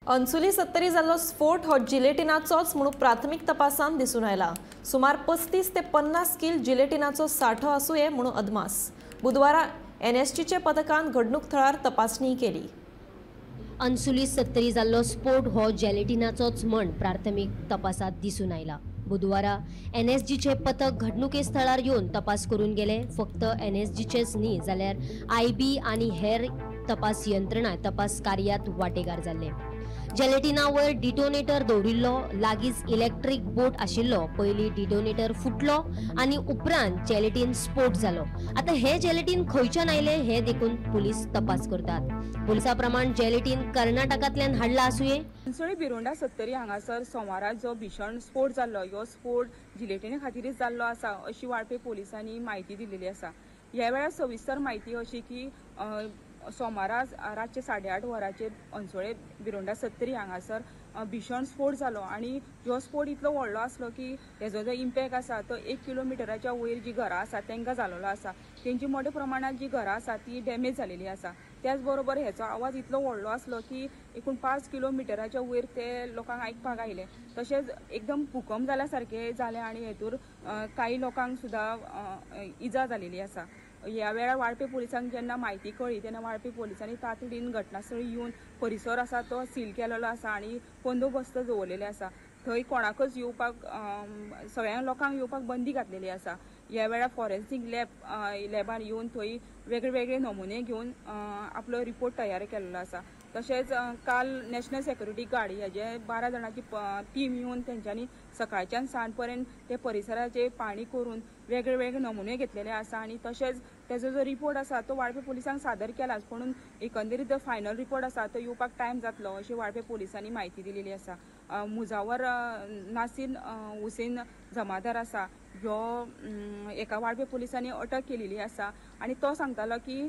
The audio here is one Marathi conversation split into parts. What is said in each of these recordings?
अंसुली 70 जाल्लो स्फोट हो जिलेटिनाचोच म्हणून प्राथमीक तपासान दिसून आयला। सुमार 35 ते 50 किल जिलेटिनाचो सांठो आसूये म्हणून अदमास। बुधवारा एनएसजीचे पथकान घडणूक थळार तपासणी केली। अंसुली 70 जाल्लो स्फोट हो जेलेटिनाचोच म्हण प्राथमीक तपासात दिसून आयला। बुधवारा एनएसजीचे पथक घडणुके स्थळार येवन तपास करून गेले। फक्त एनएसजीचेच न्ही जाल्यार आयबी आणि हेर तपास यंत्रणा तपास कार्यात वांटेकार जाल्ले। जेलेटिना वयर डिटोनेटर दवरिल्लो, लागींच इलेक्ट्रिक बोट आशिल्लो। पयलीं डिटोनेटर फुटलो आणि उपरांत जेलेटिन स्फोट जालो। आता हे जेलेटिन खंयच्यान आयले हे देखून पुलीस तपास करतात। पुलिसा प्रमाण जेलेटिन कर्नाटकांतल्यान हाडला आसूये। अंसुली बिरोंडा 70 हांगासर सोमारा जो भीषण स्फोट जाल्लो ह्यो स्फोट जिलेटिने खातीरच जाल्लो आसा अशी वाळपय पोलिसांनी म्हायती दिलेली आसा। ह्या वेळार सविस्तर म्हायती अशी की सोमारा रातचे 8:30 वरांचेर अंसुळे बिरोंडा 70 हांगासर भीषण स्फोट जालो आणि ह्यो स्फोट इतलो व्हडलो आसलो की हेजो जो इम्पॅक्ट आसा तो 1 किलोमिटराच्या वयर जी घरां आसा तांकां जाल्लो आसा। तेंची मोठ्या प्रमाणात जी घरां आसा ती डॅमेज जालेली आसा। त्याच बरोबर हेचो आवाज इतलो व्हडलो आसलो की एकूण 5 किलोमिटराच्या वयर ते लोकांक आयकपाक आयले। तशेंच एकदम भूकंप जाल्या सारखे जाले आणि हेतूर काही लोकांक सुद्दां इजा जालेली आसा। ह्या वेळार वाळपय पोलिसांक जेन्ना म्हायती कळ्ळी तेन्ना वाळपय पोलिसांनी तातडीन घटनास्थळी येवन परिसर आसा तो सील केलेलो आसा आणि बंदोबस्त दवरलेले आसा। थंय कोणाकच येवपाक सगळ्या लोकांक येवपाक बंदी घातलेली आसा। ह्या वेळार फॉरेन्सीक लॅबान येवन थंय वेगळे नमुने घेवन आपलो रिपोर्ट तयार केल्लो आसा। तशेंच काल नॅशनल सेक्युरिटी गार्ड हेजे 12 जाणांची टीम येवन तेंच्यांनी सकाळच्यान सांज पर्यंत ते परिसराचे पाणी करून वेगळे नमुने घेतलेले आसा आणि तशेंच तेजो जो रिपोर्ट आसा तो वाळपय पोलिसांक सादर केलाच, पण एकंदरीत जो फायनल रिपोर्ट आसा तो येवपाक टायम जातलो अशी वाळपय पोलिसांनी म्हायती दिलेली आसा। मुजावर नासीर हुसेन जमादार आसा ह्यो एका वाळपय पोलिसांनी अटक केलेली आसा आणि तो सांगतालो की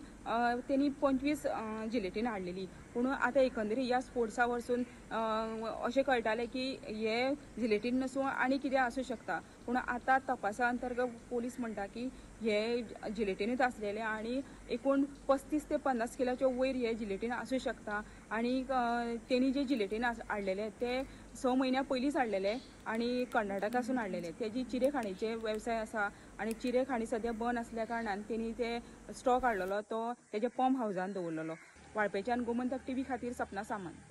तेणी 25 जिलेटीन हाडलेली, पूण आता एकंदरीत ह्या स्पोर्ट्सा वरसून अशें कळटालें की हे जिलेटीन नसून आनी कितें आसूं शकता। पूण आता तपासा अंतर्गत पोलीस म्हणटा की हे जिलेटीनूच आसलेले आणि एकूण 35 ते 50 किलोच्या वयर हे जिलेटीन आसूं शकता आणि तेणी जे जिलेटीन हाडलेले ते 6 म्हयन्या पयलींच हाडलेले आणि कर्नाटकासून हाडलेले। तेजी चिरेखाणीचे वेवसाय आसा आणि चिरेखाणी सध्या बंद आसल्या कारणान तेणी ते स्टॉक हाडलेलो तो तेजे पंप हावजान दवरलेलो। वाळपयच्यान गोमंतक टीव्ही खातीर सपना सामंत।